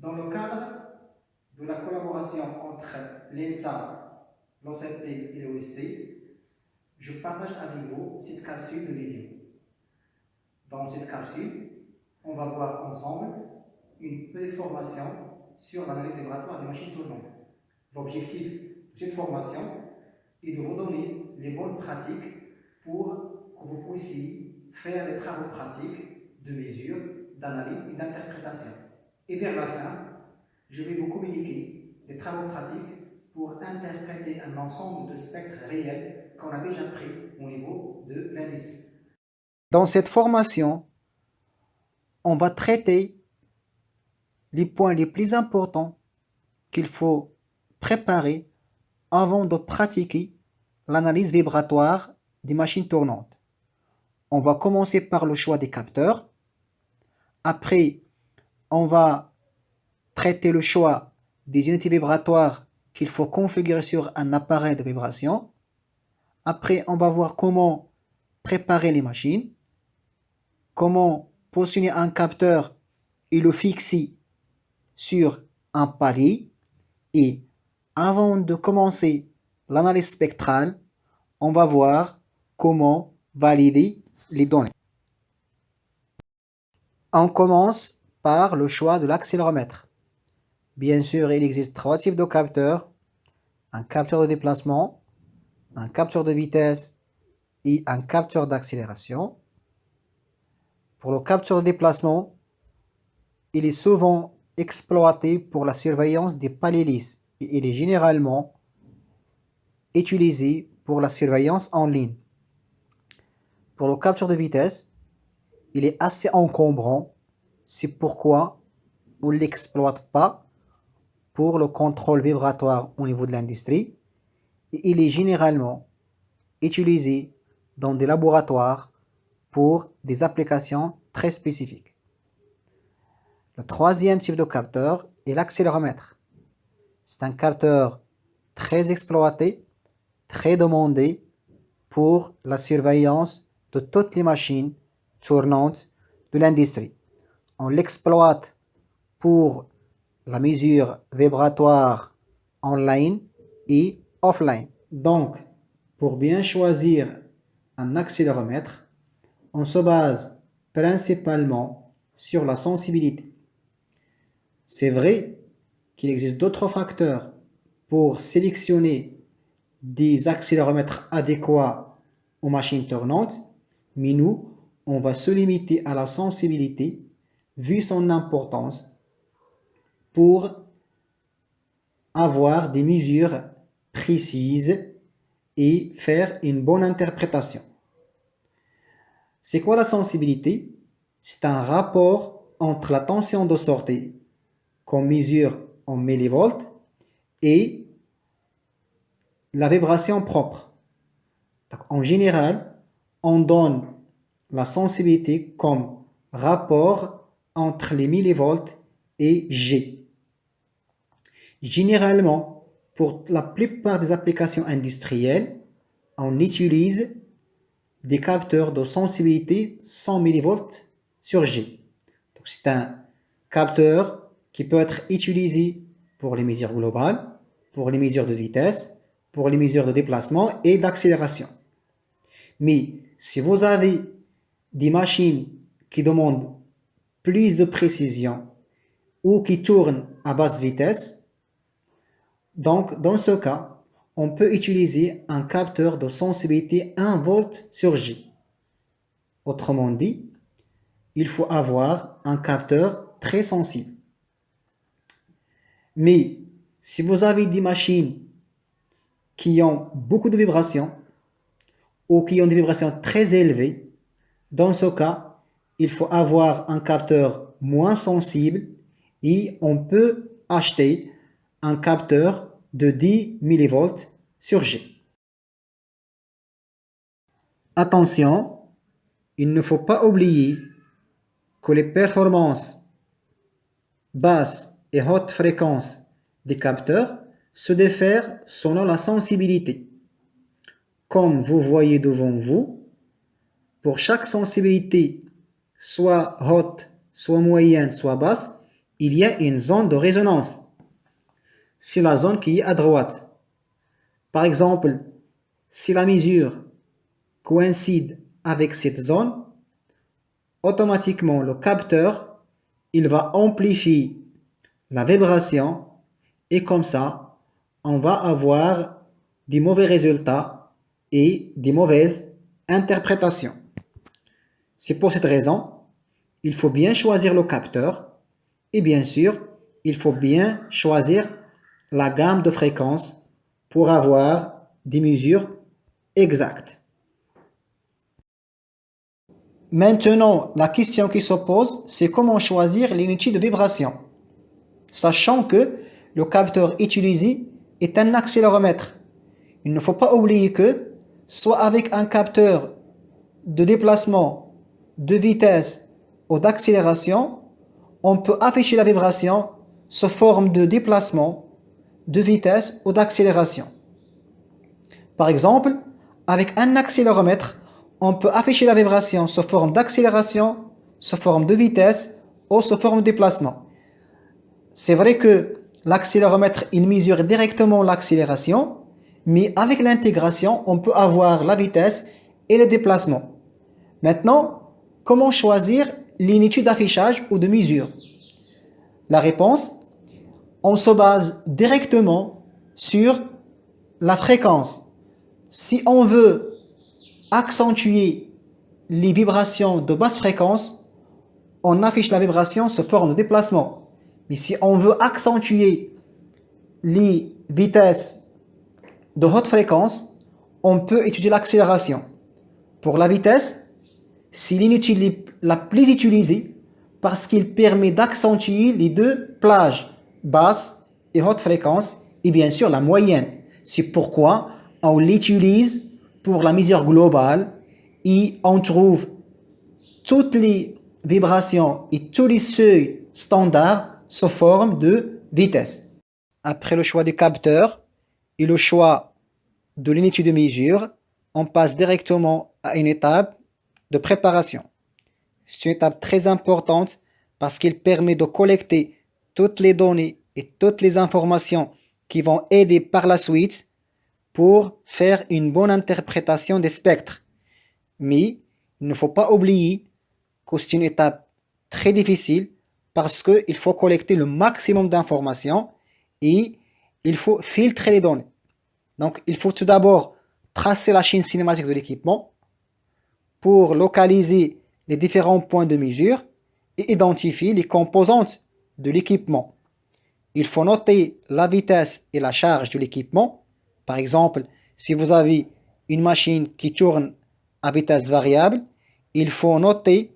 Dans le cadre de la collaboration entre l'ENSA, l'OCT et l'OST, je partage avec vous cette capsule de vidéo. Dans cette capsule, on va voir ensemble une petite formation sur l'analyse vibratoire des machines tournantes. L'objectif de cette formation est de vous donner les bonnes pratiques pour que vous puissiez faire des travaux pratiques de mesure, d'analyse et d'interprétation. Et vers la fin, je vais vous communiquer des travaux pratiques pour interpréter un ensemble de spectres réels qu'on a déjà pris au niveau de l'industrie. Dans cette formation, on va traiter les points les plus importants qu'il faut préparer avant de pratiquer l'analyse vibratoire des machines tournantes. On va commencer par le choix des capteurs. Après, on va traiter le choix des unités vibratoires qu'il faut configurer sur un appareil de vibration. Après, on va voir comment préparer les machines, comment positionner un capteur et le fixer sur un palier. Et avant de commencer l'analyse spectrale, on va voir comment valider les données. On commence par le choix de l'accéléromètre. Bien sûr, il existe 3 types de capteurs: un capteur de déplacement, un capteur de vitesse et un capteur d'accélération. Pour le capteur de déplacement, il est souvent exploité pour la surveillance des paliers lisses et il est généralement utilisé pour la surveillance en ligne. Pour le capteur de vitesse, il est assez encombrant, c'est pourquoi on ne l'exploite pas pour le contrôle vibratoire au niveau de l'industrie et il est généralement utilisé dans des laboratoires pour des applications très spécifiques. Le troisième type de capteur est l'accéléromètre. C'est un capteur très exploité, très demandé pour la surveillance de toutes les machines tournantes de l'industrie. On l'exploite pour la mesure vibratoire online et offline. Donc, pour bien choisir un accéléromètre, on se base principalement sur la sensibilité. C'est vrai qu'il existe d'autres facteurs pour sélectionner des accéléromètres adéquats aux machines tournantes, mais nous, on va se limiter à la sensibilité vu son importance pour avoir des mesures précises et faire une bonne interprétation. C'est quoi la sensibilité? C'est un rapport entre la tension de sortie qu'on mesure en millivolts et la vibration propre. Donc, en général, on donne la sensibilité comme rapport entre les millivolts et G. Généralement, pour la plupart des applications industrielles, on utilise des capteurs de sensibilité 100 millivolts sur G. C'est un capteur qui peut être utilisé pour les mesures globales, pour les mesures de vitesse, pour les mesures de déplacement et d'accélération. Mais si vous avez des machines qui demandent plus de précision ou qui tournent à basse vitesse, donc dans ce cas, on peut utiliser un capteur de sensibilité 1 volt sur G. Autrement dit, il faut avoir un capteur très sensible. Mais si vous avez des machines qui ont beaucoup de vibrations ou qui ont des vibrations très élevées, dans ce cas, il faut avoir un capteur moins sensible et on peut acheter un capteur de 10 millivolts sur G. Attention, il ne faut pas oublier que les performances basses et hautes fréquences des capteurs se diffèrent selon la sensibilité. Comme vous voyez devant vous, pour chaque sensibilité, soit haute, soit moyenne, soit basse, il y a une zone de résonance. C'est la zone qui est à droite. Par exemple, si la mesure coïncide avec cette zone, automatiquement le capteur il va amplifier la vibration et comme ça, on va avoir des mauvais résultats et des mauvaises interprétations. C'est pour cette raison, il faut bien choisir le capteur et bien sûr, il faut bien choisir la gamme de fréquences pour avoir des mesures exactes. Maintenant, la question qui se pose, c'est comment choisir l'unité de vibration, sachant que le capteur utilisé est un accéléromètre. Il ne faut pas oublier que, soit avec un capteur de déplacement, de vitesse ou d'accélération, on peut afficher la vibration sous forme de déplacement, de vitesse ou d'accélération. Par exemple, avec un accéléromètre, on peut afficher la vibration sous forme d'accélération, sous forme de vitesse ou sous forme de déplacement. C'est vrai que l'accéléromètre, il mesure directement l'accélération, mais avec l'intégration, on peut avoir la vitesse et le déplacement. Maintenant, comment choisir l'unité d'affichage ou de mesure? La réponse, on se base directement sur la fréquence. Si on veut accentuer les vibrations de basse fréquence, on affiche la vibration sous forme de déplacement. Mais si on veut accentuer les vitesses de haute fréquence, on peut étudier l'accélération. Pour la vitesse, c'est l'unité la plus utilisée parce qu'il permet d'accentuer les deux plages, basse et haute fréquence, et bien sûr la moyenne. C'est pourquoi on l'utilise pour la mesure globale et on trouve toutes les vibrations et tous les seuils standards sous forme de vitesse. Après le choix du capteur et le choix de l'unité de mesure, on passe directement à une étape de préparation. C'est une étape très importante parce qu'il permet de collecter toutes les données et toutes les informations qui vont aider par la suite pour faire une bonne interprétation des spectres. Mais il ne faut pas oublier que c'est une étape très difficile parce qu'il faut collecter le maximum d'informations et il faut filtrer les données. Donc il faut tout d'abord tracer la chaîne cinématique de l'équipement pour localiser les différents points de mesure et identifier les composantes de l'équipement. Il faut noter la vitesse et la charge de l'équipement. Par exemple, si vous avez une machine qui tourne à vitesse variable, il faut noter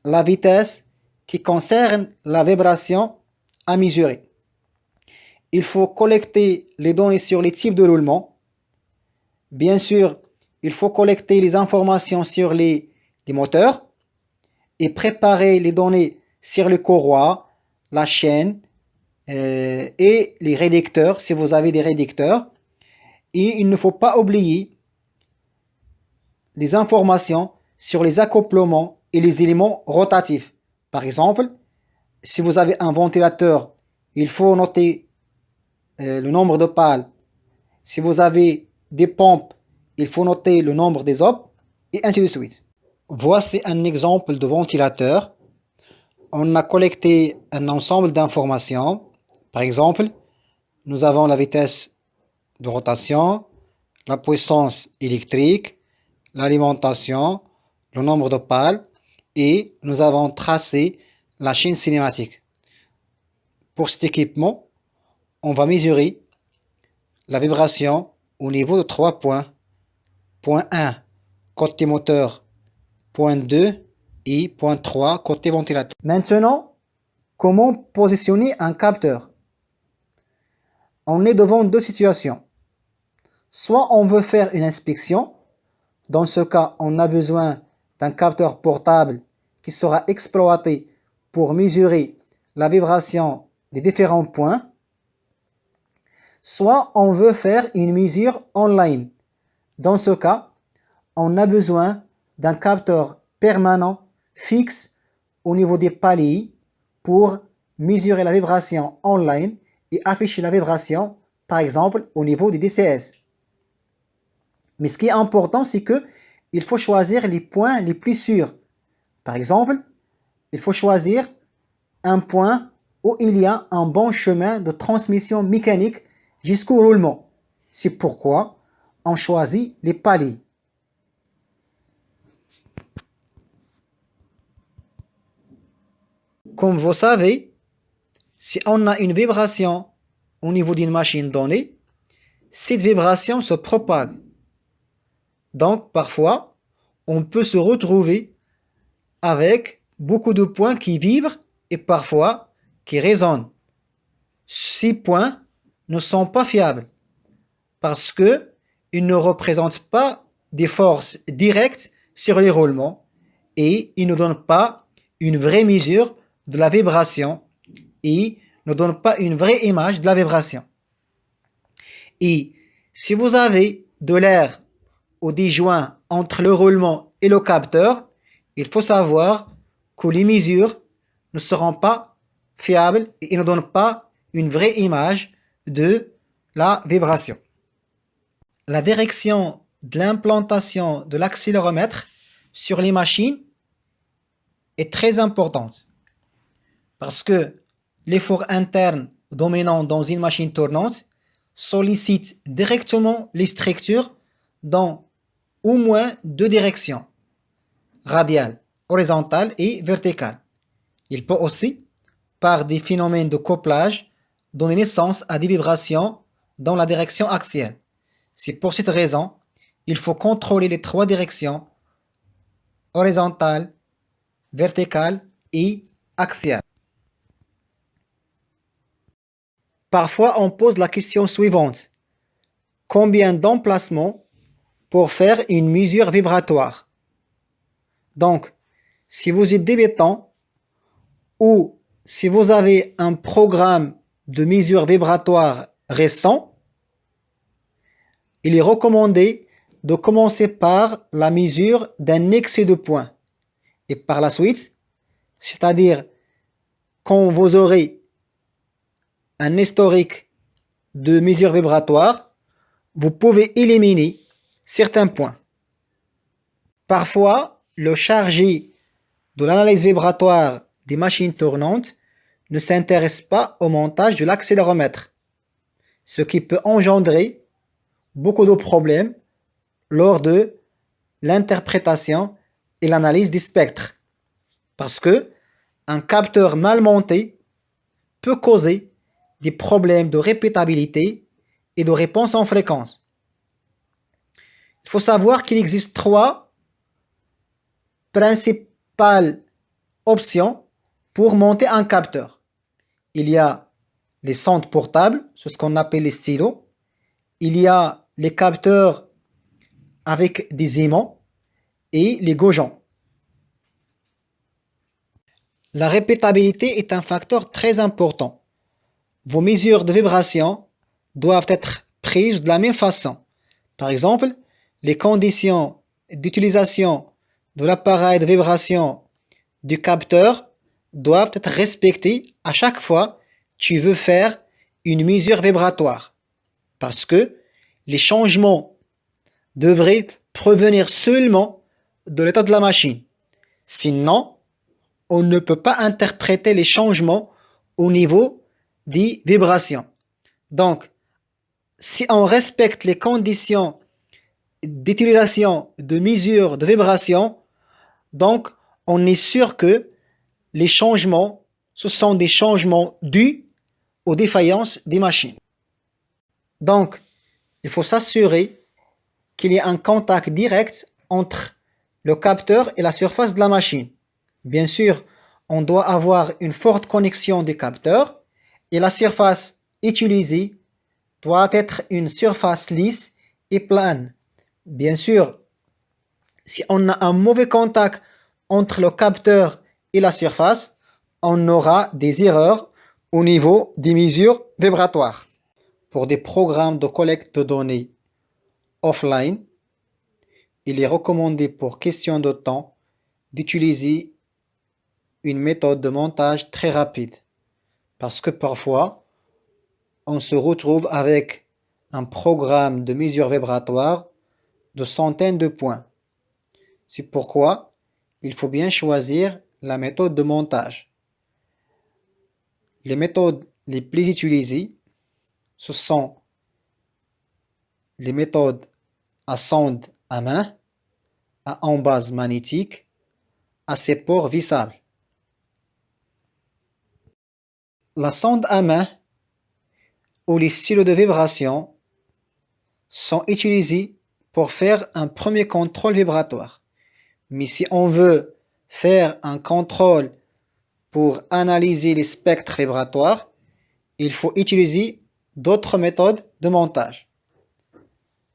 la vitesse qui concerne la vibration à mesurer. Il faut collecter les données sur les types de roulement. Bien sûr, il faut collecter les informations sur les moteurs et préparer les données sur les courroies, la chaîne et les réducteurs, si vous avez des réducteurs. Et il ne faut pas oublier les informations sur les accouplements et les éléments rotatifs. Par exemple, si vous avez un ventilateur, il faut noter le nombre de pales. Si vous avez des pompes, il faut noter le nombre des hopes et ainsi de suite. Voici un exemple de ventilateur. On a collecté un ensemble d'informations. Par exemple, nous avons la vitesse de rotation, la puissance électrique, l'alimentation, le nombre de pales et nous avons tracé la chaîne cinématique. Pour cet équipement, on va mesurer la vibration au niveau de 3 points. Point 1 côté moteur, point 2 et point 3 côté ventilateur. Maintenant, comment positionner un capteur? On est devant deux situations. Soit on veut faire une inspection. Dans ce cas, on a besoin d'un capteur portable qui sera exploité pour mesurer la vibration des différents points. Soit on veut faire une mesure online. Dans ce cas, on a besoin d'un capteur permanent fixe au niveau des paliers pour mesurer la vibration online et afficher la vibration, par exemple, au niveau du DCS. Mais ce qui est important, c'est que il faut choisir les points les plus sûrs. Par exemple, il faut choisir un point où il y a un bon chemin de transmission mécanique jusqu'au roulement. C'est pourquoi on choisit les paliers. Comme vous savez, si on a une vibration au niveau d'une machine donnée, cette vibration se propage. Donc, parfois, on peut se retrouver avec beaucoup de points qui vibrent et parfois qui résonnent. Ces points ne sont pas fiables parce qu'ils ne représentent pas des forces directes sur les roulements et ils ne donnent pas une vraie mesure de la vibration et ne donnent pas une vraie image de la vibration. Et si vous avez de l'air ou des joints entre le roulement et le capteur, il faut savoir que les mesures ne seront pas fiables et ne donnent pas une vraie image de la vibration. La direction de l'implantation de l'accéléromètre sur les machines est très importante parce que l'effort interne dominant dans une machine tournante sollicite directement les structures dans au moins deux directions, radiale, horizontale et verticale. Il peut aussi, par des phénomènes de couplage, donner naissance à des vibrations dans la direction axiale. C'est pour cette raison il faut contrôler les trois directions, horizontale, verticale et axiale. Parfois, on pose la question suivante. Combien d'emplacements pour faire une mesure vibratoire? Donc, si vous êtes débutant ou si vous avez un programme de mesure vibratoire récent, il est recommandé de commencer par la mesure d'un excès de points. Et par la suite, c'est-à-dire quand vous aurez un historique de mesure vibratoire, vous pouvez éliminer certains points. Parfois, le chargé de l'analyse vibratoire des machines tournantes ne s'intéresse pas au montage de l'accéléromètre, ce qui peut engendrer beaucoup de problèmes lors de l'interprétation et l'analyse des spectres, parce que un capteur mal monté peut causer des problèmes de répétabilité et de réponse en fréquence. Il faut savoir qu'il existe trois principales options pour monter un capteur. Il y a les sondes portables, c'est ce qu'on appelle les stylos. Il y a les capteurs avec des aimants et les goujons. La répétabilité est un facteur très important. Vos mesures de vibration doivent être prises de la même façon. Par exemple, les conditions d'utilisation de l'appareil de vibration du capteur doivent être respectées à chaque fois que tu veux faire une mesure vibratoire. Parce que les changements devraient provenir seulement de l'état de la machine. Sinon, on ne peut pas interpréter les changements au niveau des vibrations. Donc, si on respecte les conditions d'utilisation de mesure de vibration, donc on est sûr que les changements, ce sont des changements dus aux défaillances des machines. Donc, il faut s'assurer qu'il y ait un contact direct entre le capteur et la surface de la machine. Bien sûr, on doit avoir une forte connexion des capteurs et la surface utilisée doit être une surface lisse et plane. Bien sûr, si on a un mauvais contact entre le capteur et la surface, on aura des erreurs au niveau des mesures vibratoires. Pour des programmes de collecte de données offline, il est recommandé pour question de temps d'utiliser une méthode de montage très rapide. Parce que parfois, on se retrouve avec un programme de mesure vibratoire de centaines de points. C'est pourquoi il faut bien choisir la méthode de montage. Les méthodes les plus utilisées, ce sont les méthodes à sonde à main, à embase magnétique, à support vissable. La sonde à main ou les stylos de vibration sont utilisés pour faire un premier contrôle vibratoire. Mais si on veut faire un contrôle pour analyser les spectres vibratoires, il faut utiliser d'autres méthodes de montage.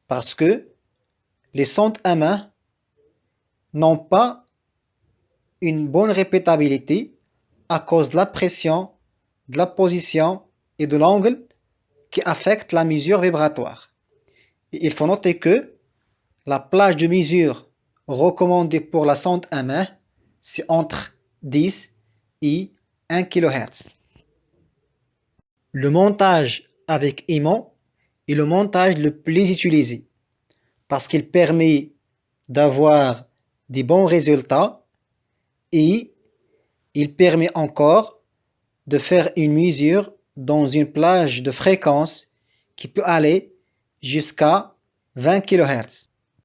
Parce que les sondes à main n'ont pas une bonne répétabilité à cause de la pression, de la position et de l'angle qui affectent la mesure vibratoire. Et il faut noter que la plage de mesure recommandée pour la sonde à main, c'est entre 10 et 1 kHz. Le montage avec aimant est le montage le plus utilisé parce qu'il permet d'avoir des bons résultats et il permet encore de faire une mesure dans une plage de fréquence qui peut aller jusqu'à 20 kHz.